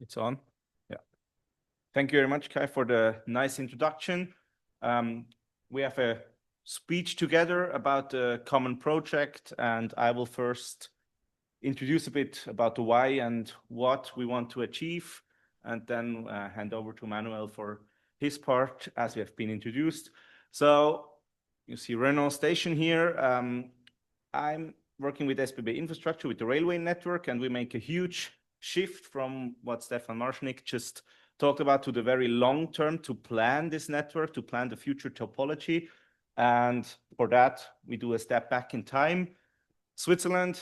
It's on. Yeah. Thank you very much, Kai, for the nice introduction. We have a speech together about the common project, and I will first introduce a bit about the why and what we want to achieve, and then hand over to Manuel for his part as we have been introduced. So you see Renault Station here. I'm working with SBB infrastructure with the railway network, and we make a huge shift from what Stefan Marschnick just talked about to the very long term to plan this network, to plan the future topology. And for that, we do a step back in time. Switzerland,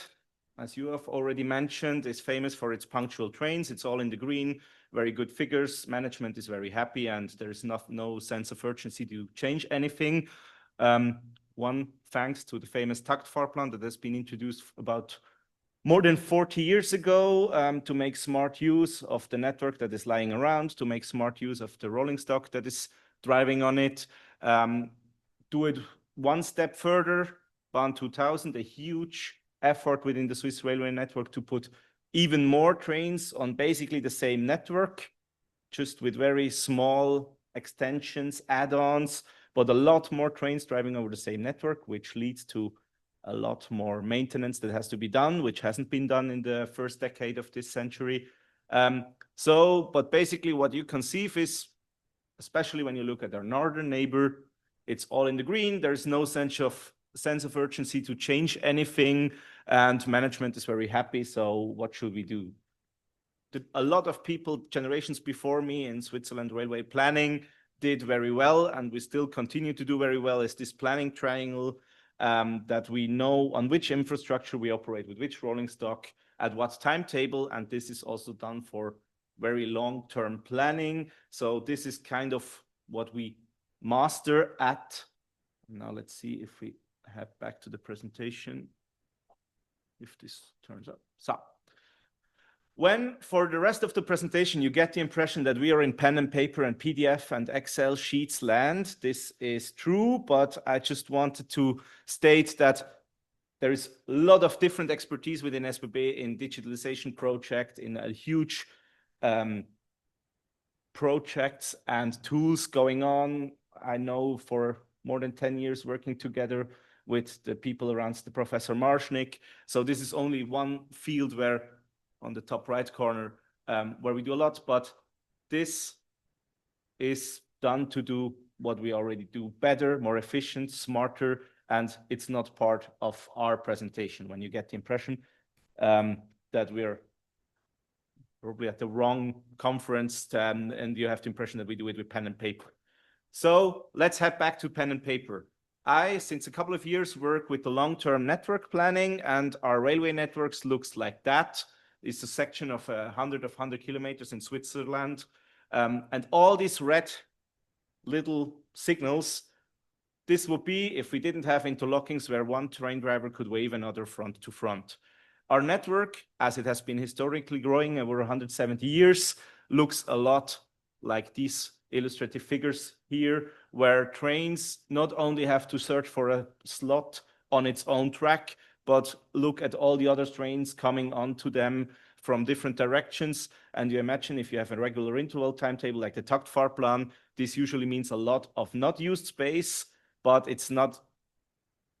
as you have already mentioned, is famous for its punctual trains. It's all in the green, very good figures. Management is very happy, and there's no sense of urgency to change anything. One, thanks to the famous Taktfahrplan that has been introduced about more than 40 years ago to make smart use of the network that is lying around, to make smart use of the rolling stock that is driving on it. Do it one step further, Bahn 2000, a huge effort within the Swiss railway network to put even more trains on basically the same network, just with very small extensions, add-ons, but a lot more trains driving over the same network, which leads to a lot more maintenance that has to be done, which hasn't been done in the first decade of this century. But basically what you conceive is, especially when you look at our northern neighbor, it's all in the green. There's no sense of urgency to change anything, and management is very happy. So what should we do? A lot of people, generations before me in Switzerland railway planning, did very well, and we still continue to do very well, is this planning triangle that we know on which infrastructure we operate, with which rolling stock, at what timetable, and this is also done for very long-term planning. So this is kind of what we master at. Now let's see if we head back to the presentation, if this turns up. So when for the rest of the presentation you get the impression that we are in pen and paper and PDF and Excel sheets land, this is true, but I just wanted to state that there is a lot of different expertise within SBB in digitalization project, in a huge projects and tools going on. I know for more than 10 years working together with the people around the Professor Marschnick. So this is only one field where on the top right corner, where we do a lot, but this is done to do what we already do better, more efficient, smarter, and it's not part of our presentation. When you get the impression that we're probably at the wrong conference, and you have the impression that we do it with pen and paper. So let's head back to pen and paper. I, since a couple of years, work with the long-term network planning, and our railway networks looks like that. It's a section of 100 kilometers in Switzerland. And all these red little signals, this would be if we didn't have interlockings where one train driver could wave another front to front. Our network, as it has been historically growing over 170 years, looks a lot like these illustrative figures here, where trains not only have to search for a slot on its own track, but look at all the other trains coming onto them from different directions. And you imagine if you have a regular interval timetable like the Taktfahrplan, this usually means a lot of not used space, but it's not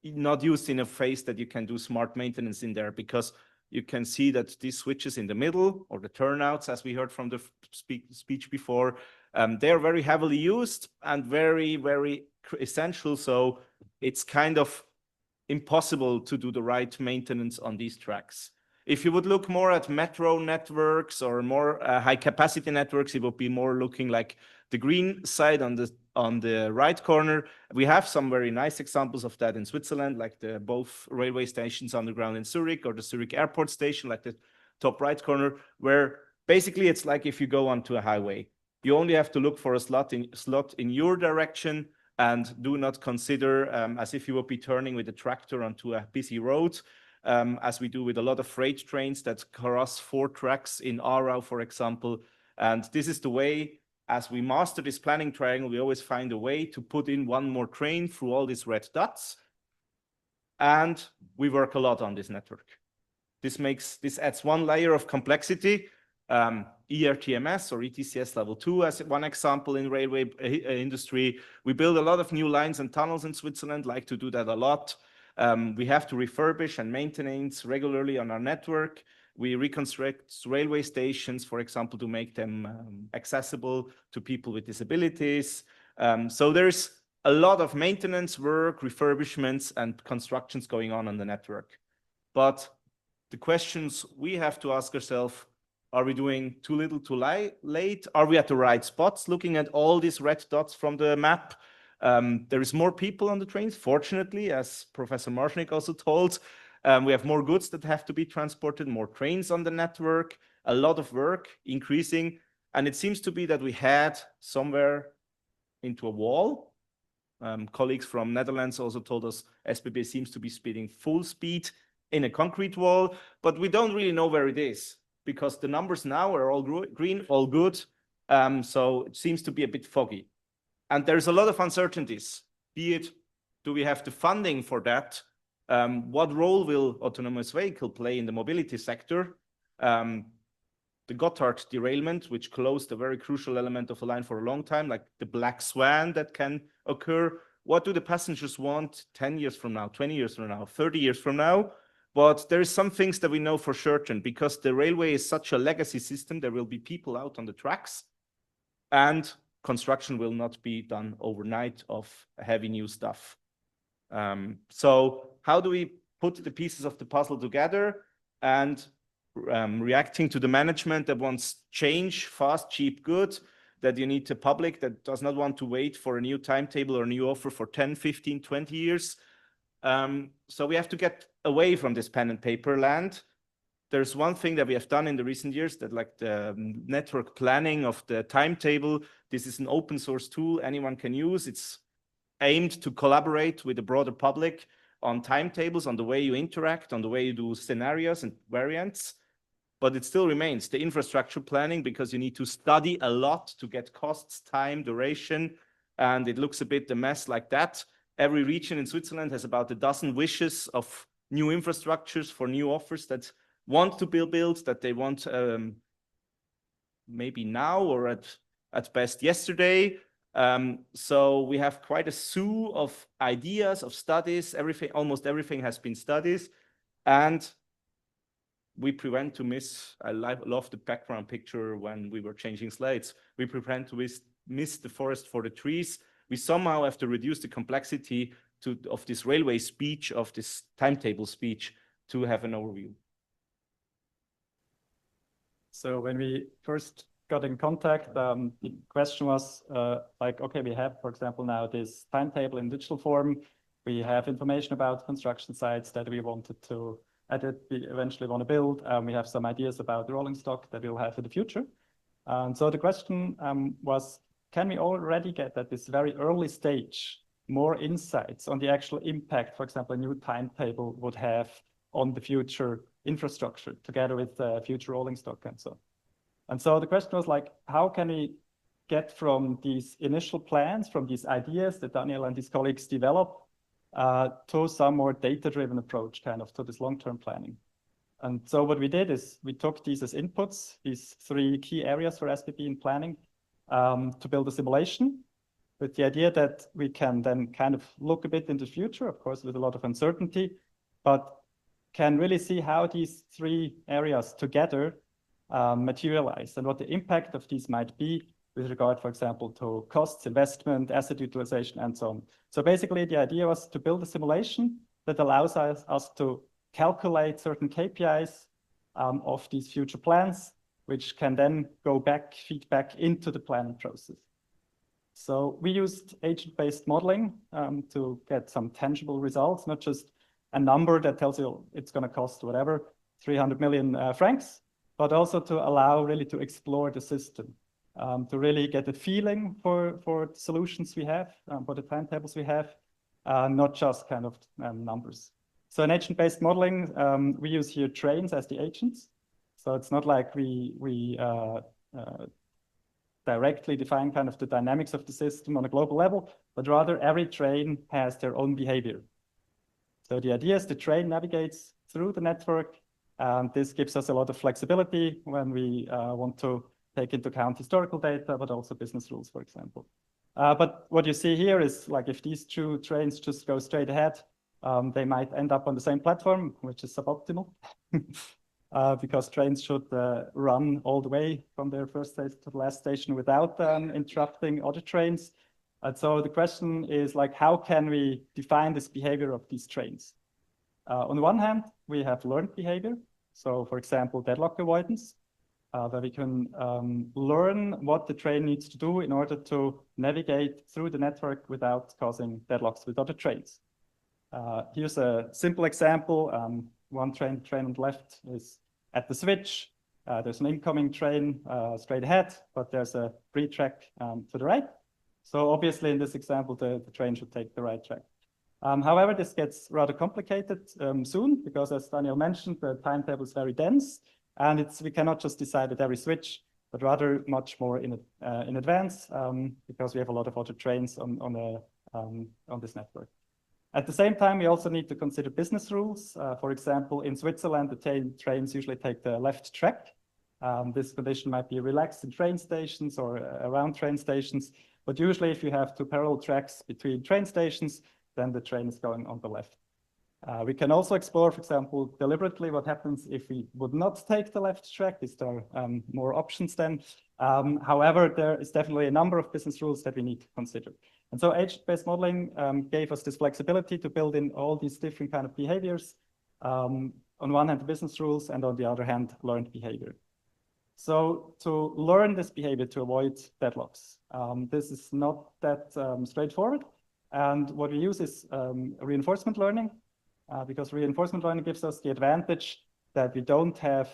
used in a phase that you can do smart maintenance in there, because you can see that these switches in the middle, or the turnouts, as we heard from the speech before, they're very heavily used and very, very essential. So it's kind of impossible to do the right maintenance on these tracks. If you would look more at metro networks or more high capacity networks, it would be more looking like the green side on the right corner. We have some very nice examples of that in Switzerland, like both railway stations underground in Zurich, or the Zurich airport station, like the top right corner, where basically it's like if you go onto a highway, you only have to look for a slot in your direction, and do not consider as if you would be turning with a tractor onto a busy road, as we do with a lot of freight trains that cross 4 tracks in Aarau, for example. And this is the way, as we master this planning triangle, we always find a way to put in one more train through all these red dots. And we work a lot on this network. This adds one layer of complexity. ERTMS or ETCS level 2 as one example in railway industry. We build a lot of new lines and tunnels in Switzerland, like to do that a lot. We have to refurbish and maintenance regularly on our network. We reconstruct railway stations, for example, to make them accessible to people with disabilities. So there's a lot of maintenance work, refurbishments, and constructions going on the network. But the questions we have to ask ourselves, are we doing too little, too late? Are we at the right spots? Looking at all these red dots from the map, there is more people on the trains, fortunately, as Professor Marschnick also told. We have more goods that have to be transported, more trains on the network, a lot of work increasing. And it seems to be that we head somewhere into a wall. Colleagues from Netherlands also told us SBB seems to be speeding full speed in a concrete wall, but we don't really know where it is because the numbers now are all green, all good. So it seems to be a bit foggy. And there's a lot of uncertainties, be it, do we have the funding for that? What role will autonomous vehicle play in the mobility sector? The Gotthard derailment, which closed a very crucial element of a line for a long time, like the black swan that can occur. What do the passengers want 10 years from now, 20 years from now, 30 years from now? But there is some things that we know for certain, because the railway is such a legacy system, there will be people out on the tracks, and construction will not be done overnight of heavy new stuff. So how do we put the pieces of the puzzle together and reacting to the management that wants change, fast, cheap, good, that you need to public, that does not want to wait for a new timetable or a new offer for 10, 15, 20 years. So we have to get away from this pen and paper land. There's one thing that we have done in the recent years, that like the network planning of the timetable, this is an open source tool anyone can use. It's aimed to collaborate with the broader public on timetables, on the way you interact, on the way you do scenarios and variants. But it still remains the infrastructure planning, because you need to study a lot to get costs, time, duration, and it looks a bit a mess like that. Every region in Switzerland has about a dozen wishes of new infrastructures for new offers that want to be built, that they want maybe now or at best yesterday. So we have quite a zoo of ideas, of studies. Everything, almost everything has been studied, and we prevent to miss. I love the background picture when we were changing slides. We prevent to miss the forest for the trees. We somehow have to reduce the complexity of this railway speech, of this timetable speech, to have an overview. So when we first got in contact, the question was like, okay, we have, for example, now this timetable in digital form. We have information about construction sites that we wanted to edit, we eventually want to build. We have some ideas about the rolling stock that we'll have in the future. So the question was, can we already get at this very early stage more insights on the actual impact, for example, a new timetable would have on the future infrastructure together with the future rolling stock and so on. And so the question was like, how can we get from these initial plans, from these ideas that Daniel and his colleagues develop, to some more data-driven approach, kind of to this long-term planning. And so what we did is we took these as inputs, these three key areas for SBB in planning, to build a simulation with the idea that we can then kind of look a bit into the future, of course, with a lot of uncertainty, but can really see how these three areas together materialize and what the impact of these might be with regard, for example, to costs, investment, asset utilization, and so on. So basically, the idea was to build a simulation that allows us to calculate certain KPIs of these future plans, which can then go back, feed back into the planning process. So we used agent-based modeling to get some tangible results, not just a number that tells you it's going to cost whatever, 300 million francs, but also to allow really to explore the system, to really get a feeling for the solutions we have, for the timetables we have, not just kind of numbers. So in agent-based modeling, we use here trains as the agents. So it's not like we directly define kind of the dynamics of the system on a global level, but rather every train has their own behavior. So the idea is the train navigates through the network, And this gives us a lot of flexibility when we want to take into account historical data, but also business rules, for example. But what you see here is like if these two trains just go straight ahead, they might end up on the same platform, which is suboptimal. Because trains should run all the way from their first station to the last station without interrupting other trains. And so the question is like, how can we define this behavior of these trains? On the one hand, we have learned behavior. So for example, deadlock avoidance, that we can learn what the train needs to do in order to navigate through the network without causing deadlocks with other trains. Here's a simple example. One train on the left is at the switch. There's an incoming train straight ahead, but there's a free track to the right. So obviously in this example, the train should take the right track. However, this gets rather complicated soon because as Daniel mentioned, the timetable is very dense and we cannot just decide at every switch, but rather much more in advance because we have a lot of other trains on this network. At the same time, we also need to consider business rules. For example, in Switzerland, the trains usually take the left track. This condition might be relaxed in train stations or around train stations, but usually if you have two parallel tracks between train stations, then the train is going on the left. We can also explore, for example, deliberately what happens if we would not take the left track. Is there more options then? However, there is definitely a number of business rules that we need to consider. And so agent-based modeling gave us this flexibility to build in all these different kind of behaviors. On one hand, the business rules, and on the other hand, learned behavior. So to learn this behavior to avoid deadlocks, this is not that straightforward. And what we use is reinforcement learning, because reinforcement learning gives us the advantage that we don't have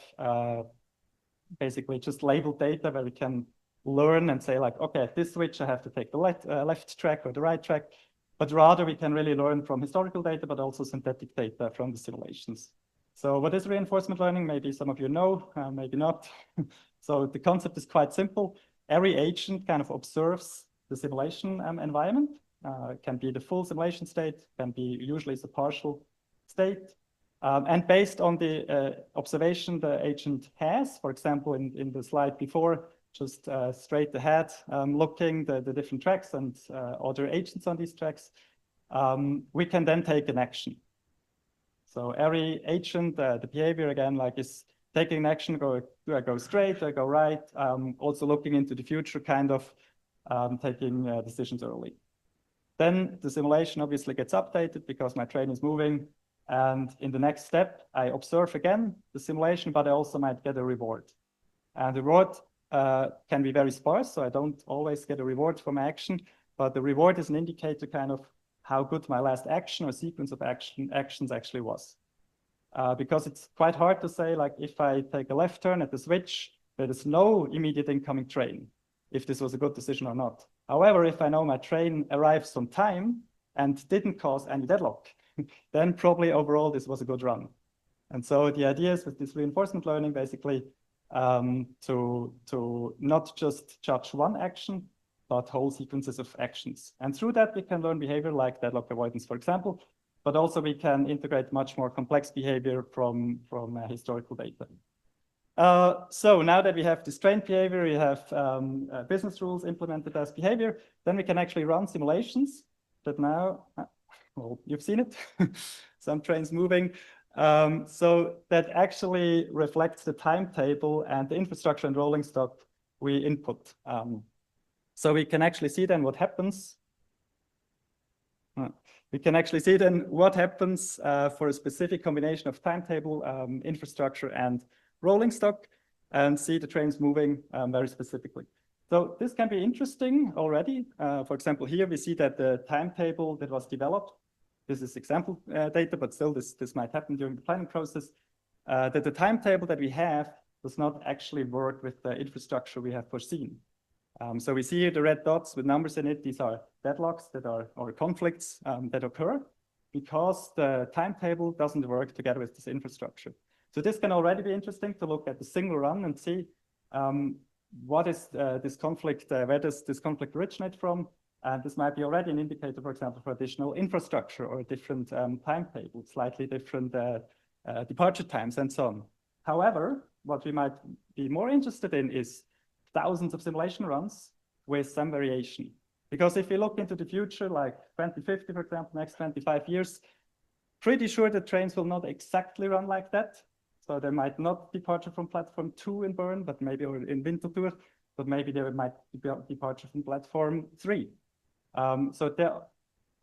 basically just labeled data where we can learn and say like, okay, at this switch I have to take the left track or the right track, but rather we can really learn from historical data, but also synthetic data from the simulations. So what is reinforcement learning? Maybe some of you know, maybe not. So the concept is quite simple. Every agent kind of observes the simulation environment. It can be the full simulation state, can be usually it's a partial state. And based on the observation the agent has, for example, in the slide before, just straight ahead, looking the different tracks and other agents on these tracks, we can then take an action. So every agent, the behavior again, like is taking an action, do I go straight, do I go right? Also looking into the future, kind of taking decisions early. Then the simulation obviously gets updated because my train is moving. And in the next step, I observe again the simulation, but I also might get a reward. And the reward can be very sparse, so I don't always get a reward for my action, but the reward is an indicator kind of how good my last action or sequence of actions actually was. Because it's quite hard to say, like if I take a left turn at the switch, there is no immediate incoming train, if this was a good decision or not. However, if I know my train arrives on time and didn't cause any deadlock, then probably overall this was a good run. And so the idea is with this reinforcement learning, basically to not just judge one action, but whole sequences of actions. And through that, we can learn behavior like deadlock avoidance, for example, but also we can integrate much more complex behavior from historical data. So now that we have this trained behavior, we have business rules implemented as behavior, then we can actually run simulations that now, well, you've seen it, some trains moving. So that actually reflects the timetable and the infrastructure and rolling stock we input. So we can actually see then what happens. We can actually see then what happens for a specific combination of timetable, infrastructure, and rolling stock, and see the trains moving very specifically. So this can be interesting already. For example, here we see that the timetable that was developed, this is example data, but still this might happen during the planning process, that the timetable that we have does not actually work with the infrastructure we have foreseen. So we see here the red dots with numbers in it. These are deadlocks that are, or conflicts that occur because the timetable doesn't work together with this infrastructure. So this can already be interesting to look at the single run and see what is this conflict, where does this conflict originate from? And this might be already an indicator, for example, for additional infrastructure or a different timetable, slightly different departure times, and so on. However, what we might be more interested in is thousands of simulation runs with some variation. Because if we look into the future, like 2050, for example, next 25 years, pretty sure the trains will not exactly run like that. So there might not departure from platform 2 in Bern, but maybe or in Winterthur, but maybe there might be departure from platform 3. So there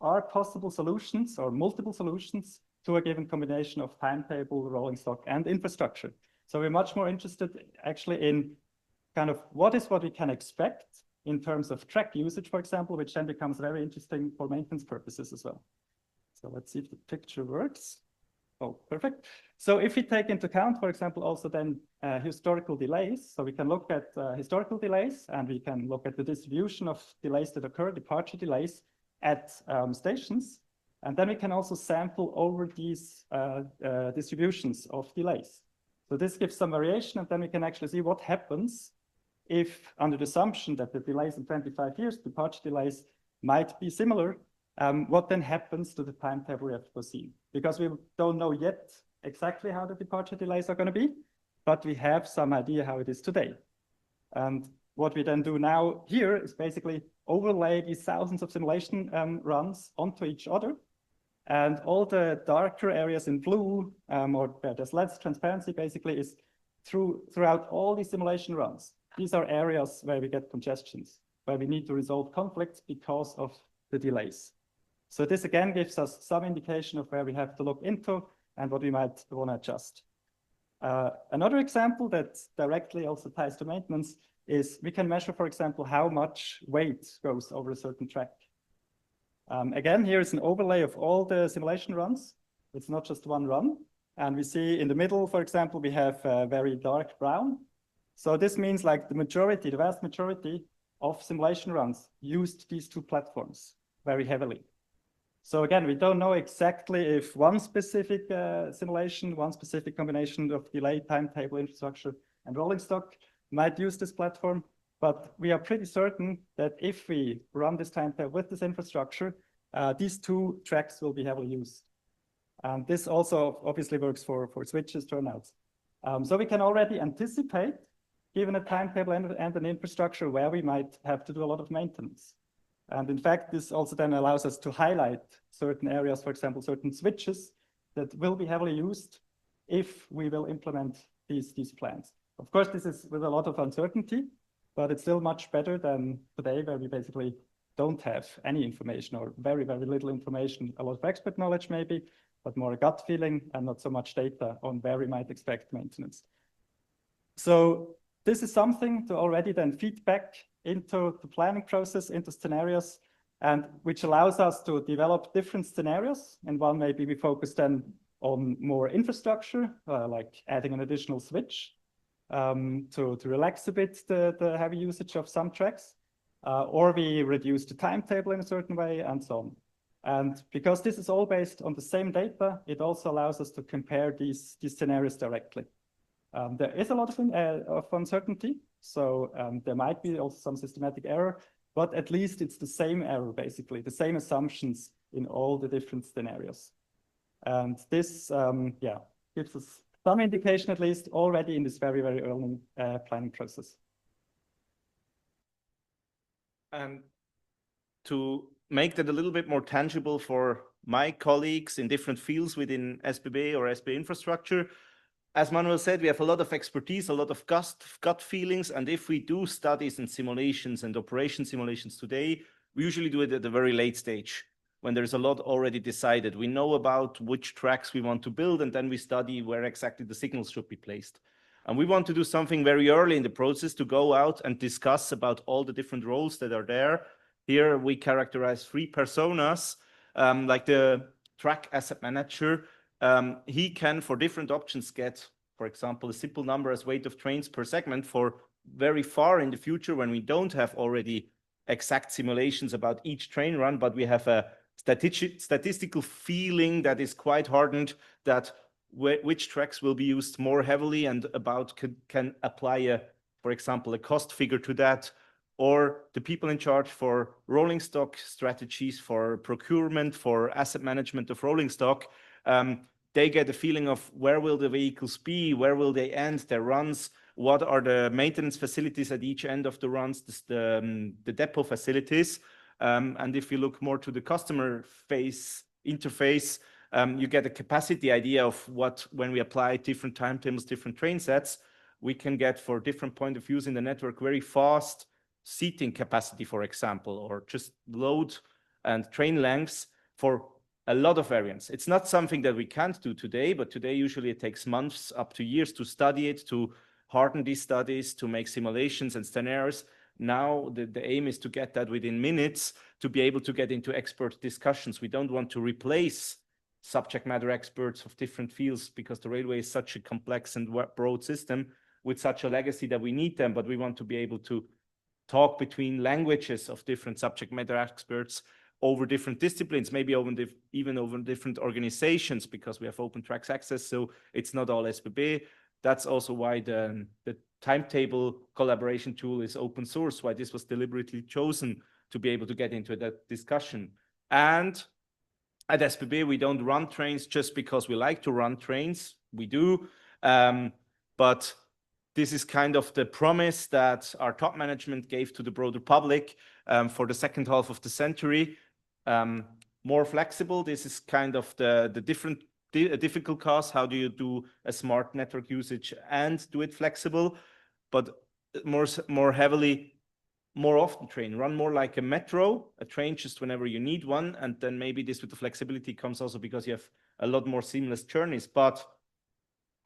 are possible solutions or multiple solutions to a given combination of timetable, rolling stock, and infrastructure. So we're much more interested actually in kind of what we can expect in terms of track usage, for example, which then becomes very interesting for maintenance purposes as well. So let's see if the picture works. Oh, perfect. So if we take into account, for example, also then historical delays, so we can look at historical delays, and we can look at the distribution of delays that occur, departure delays at stations, and then we can also sample over these distributions of delays. So this gives some variation, and then we can actually see what happens if, under the assumption that the delays in 25 years, departure delays might be similar, what then happens to the timetable we have foreseen? Because we don't know yet exactly how the departure delays are going to be, but we have some idea how it is today. And what we then do now here is basically overlay these thousands of simulation runs onto each other. And all the darker areas in blue, or there's less transparency basically, is throughout all these simulation runs. These are areas where we get congestions, where we need to resolve conflicts because of the delays. So this again gives us some indication of where we have to look into and what we might want to adjust. Another example that directly also ties to maintenance is we can measure, for example, how much weight goes over a certain track. Again, here is an overlay of all the simulation runs. It's not just one run. And we see in the middle, for example, we have very dark brown. So this means like the vast majority of simulation runs used these two platforms very heavily. So again, we don't know exactly if one specific simulation, one specific combination of delay, timetable, infrastructure, and rolling stock might use this platform, but we are pretty certain that if we run this timetable with this infrastructure, these two tracks will be heavily used. And this also obviously works for switches, turnouts. So we can already anticipate, given a timetable and an infrastructure, where we might have to do a lot of maintenance. And in fact, this also then allows us to highlight certain areas, for example, certain switches that will be heavily used if we will implement these plans. Of course, this is with a lot of uncertainty, but it's still much better than today, where we basically don't have any information or very, very little information, a lot of expert knowledge maybe, but more a gut feeling and not so much data on where we might expect maintenance. So this is something to already then feed back into the planning process, into scenarios, and which allows us to develop different scenarios. And one maybe we focus then on more infrastructure, like adding an additional switch to relax a bit the heavy usage of some tracks, or we reduce the timetable in a certain way, and so on. And because this is all based on the same data, it also allows us to compare these scenarios directly. There is a lot of uncertainty, so there might be also some systematic error, but at least it's the same error, basically, the same assumptions in all the different scenarios. And this, gives us some indication, at least, already in this very, very early planning process. And to make that a little bit more tangible for my colleagues in different fields within SBB or SB infrastructure, as Manuel said, we have a lot of expertise, a lot of gut feelings, and if we do studies and simulations and operation simulations today, we usually do it at a very late stage when there's a lot already decided. We know about which tracks we want to build, and then we study where exactly the signals should be placed. And we want to do something very early in the process to go out and discuss about all the different roles that are there. Here we characterize 3 personas, like the track asset manager. He can, for different options, get, for example, a simple number as weight of trains per segment for very far in the future when we don't have already exact simulations about each train run, but we have a statistical feeling that is quite hardened that which tracks will be used more heavily and about can apply, for example, a cost figure to that, or the people in charge for rolling stock strategies, for procurement, for asset management of rolling stock, they get a feeling of where will the vehicles be, where will they end their runs, what are the maintenance facilities at each end of the runs, the depot facilities. And if you look more to the customer interface, you get a capacity idea of what, when we apply different timetables, different train sets, we can get for different point of views in the network very fast seating capacity, for example, or just load and train lengths for a lot of variants. It's not something that we can't do today, but today usually it takes months up to years to study it, to harden these studies, to make simulations and scenarios. Now the aim is to get that within minutes, to be able to get into expert discussions. We don't want to replace subject matter experts of different fields, because the railway is such a complex and broad system with such a legacy that we need them, but we want to be able to talk between languages of different subject matter experts over different disciplines, maybe even over different organizations, because we have open tracks access, so it's not all SBB. That's also why the timetable collaboration tool is open source, why this was deliberately chosen to be able to get into that discussion. And at SBB, we don't run trains just because we like to run trains. We do, but this is kind of the promise that our top management gave to the broader public for the second half of the century. More flexible. This is kind of the difficult cause. How do you do a smart network usage and do it flexible, but more heavily, more often run more like a metro, a train just whenever you need one. And then maybe this with the flexibility comes also because you have a lot more seamless journeys. But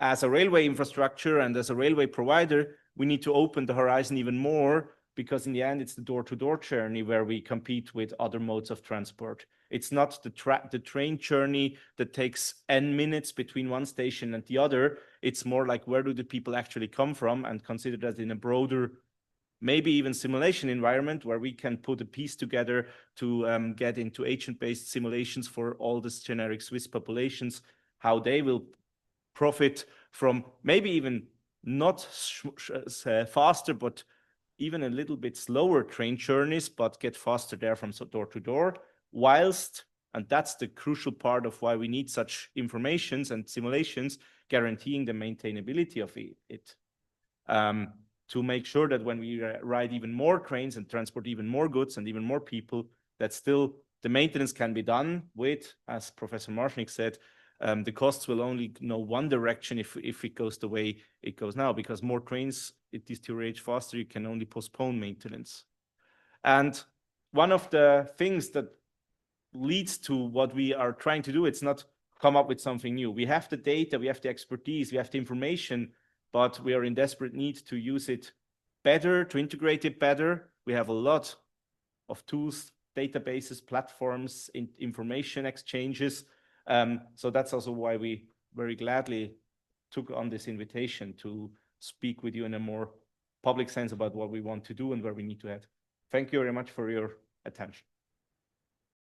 as a railway infrastructure and as a railway provider, we need to open the horizon even more, because in the end, it's the door-to-door journey where we compete with other modes of transport. It's not the train journey that takes n minutes between one station and the other. It's more like, where do the people actually come from, and consider that in a broader, maybe even simulation environment, where we can put a piece together to get into agent-based simulations for all the generic Swiss populations, how they will profit from maybe even not faster, but even a little bit slower train journeys, but get faster there from door to door, whilst, and that's the crucial part of why we need such informations and simulations, guaranteeing the maintainability of it. To make sure that when we ride even more trains and transport even more goods and even more people, that still the maintenance can be done with, as Professor Marschnick said, the costs will only go one direction if it goes the way it goes now, because more trains, it deteriorates faster, you can only postpone maintenance. And one of the things that leads to what we are trying to do, it's not come up with something new. We have the data, we have the expertise, we have the information, but we are in desperate need to use it better, to integrate it better. We have a lot of tools, databases, platforms, information exchanges. So that's also why we very gladly took on this invitation to speak with you in a more public sense about what we want to do and where we need to head. Thank you very much for your attention.